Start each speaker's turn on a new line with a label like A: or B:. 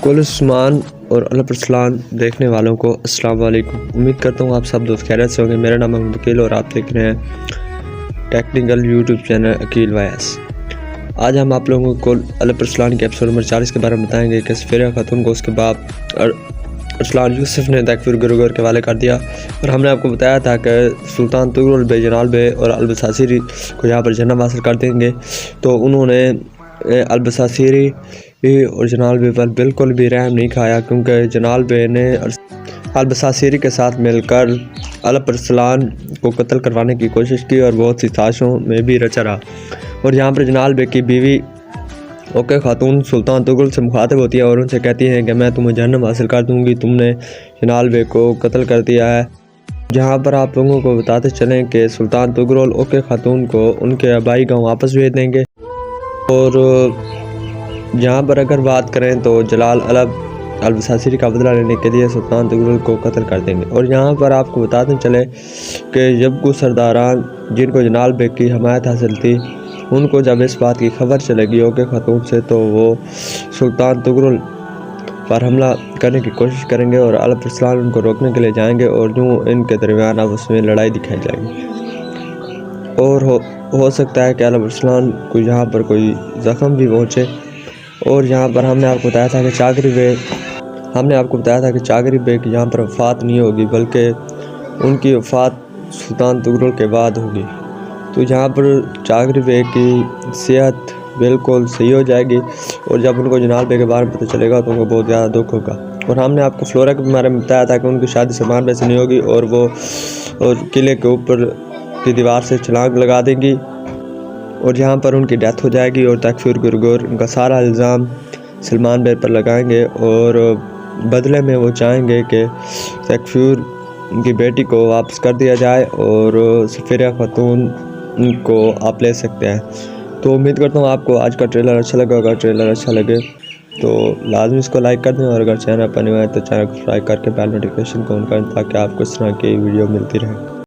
A: کل عثمان اور الپرسلان دیکھنے والوں کو السلام علیکم۔ امید کرتا ہوں آپ سب دوست خیریت سے ہوں گے۔ میرا نام محمد عقیل اور آپ دیکھ رہے ہیں technical YouTube channel Aqeel voice. آج ہم آپ لوگوں کو الپرسلان کے ایپیسوڈ نمبر 40 کے بارے میں بتائیں گے کہ سفیرہ خاتون کو اس کے باپ ارسلان یوسف نے تکفیر گروگور کے حوالے کر دیا، اور ہم نے آپ کو بتایا تھا کہ سلطان طغرل بے جلال بے اور البصاصیری کو یہاں پر جنم حاصل کر دیں گے، تو انہوں نے البصاصیری اور جلال بے پر بالکل بھی رحم نہیں کھایا، کیونکہ جلال بے نے البصاصیری کے ساتھ مل کر الپرسلان کو قتل کروانے کی کوشش کی اور بہت سی سازشوں میں بھی رچا رہا۔ اور یہاں پر جلال بے کی بیوی اوکے خاتون سلطان طغرل سے مخاطب ہوتی ہے اور ان سے کہتی ہے کہ میں تمہیں جہنم حاصل کر دوں گی، تم نے جلال بے کو قتل کر دیا ہے۔ جہاں پر آپ لوگوں کو بتاتے چلیں کہ سلطان طغرل اوکے خاتون کو ان کے آبائی گاؤں واپس بھیج دیں گے، اور جہاں پر اگر بات کریں تو جلال البصاصیری کا بدلہ لینے کے لیے سلطان طغرل کو قتل کر دیں گے۔ اور یہاں پر آپ کو بتاتے چلیں کہ جب کچھ سرداران جن کو جلال بے کی حمایت حاصل تھی، ان کو جب اس بات کی خبر چلے گی اوکے خاتون سے، تو وہ سلطان طغرل پر حملہ کرنے کی کوشش کریں گے اور الپرسلان ان کو روکنے کے لیے جائیں گے، اور یوں ان کے درمیان آپس میں لڑائی دکھائی جائے گی، اور ہو سکتا ہے کہ الپرسلان کو یہاں پر کوئی زخم بھی پہنچے۔ اور یہاں پر ہم نے آپ کو بتایا تھا کہ چاغری بے کی یہاں پر وفات نہیں ہوگی، بلکہ ان کی وفات سلطان طغرل کے بعد ہوگی، تو یہاں پر چاغری بے کی صحت بالکل صحیح ہو جائے گی، اور جب ان کو جلال بے کے بارے میں پتہ چلے گا تو ان کو بہت زیادہ دکھ ہوگا۔ اور ہم نے آپ کو فلورا کے بارے میں بتایا تھا کہ ان کی شادی سلمان بے سے نہیں ہوگی، اور وہ قلعے کے اوپر کی دیوار سے چھلانگ لگا دیں گی، اور یہاں پر ان کی ڈیتھ ہو جائے گی، اور تکفیر گروگور ان کا سارا الزام سلمان بے پر لگائیں گے، اور بدلے میں وہ چاہیں گے کہ تکفیر ان کی بیٹی کو واپس کر دیا جائے، اور سفیرہ خاتون کو آپ لے سکتے ہیں۔ تو امید کرتا ہوں آپ کو آج کا ٹریلر اچھا لگا ہوگا۔ ٹریلر اچھا لگے تو لازمی اس کو لائک کر دیں، اور اگر چینل پر نئے ہیں تو چینل کو سبسکرائب کر کے بیل نوٹیفیکیشن کو آن کریں تاکہ آپ کو اس طرح کی ویڈیو ملتی رہے۔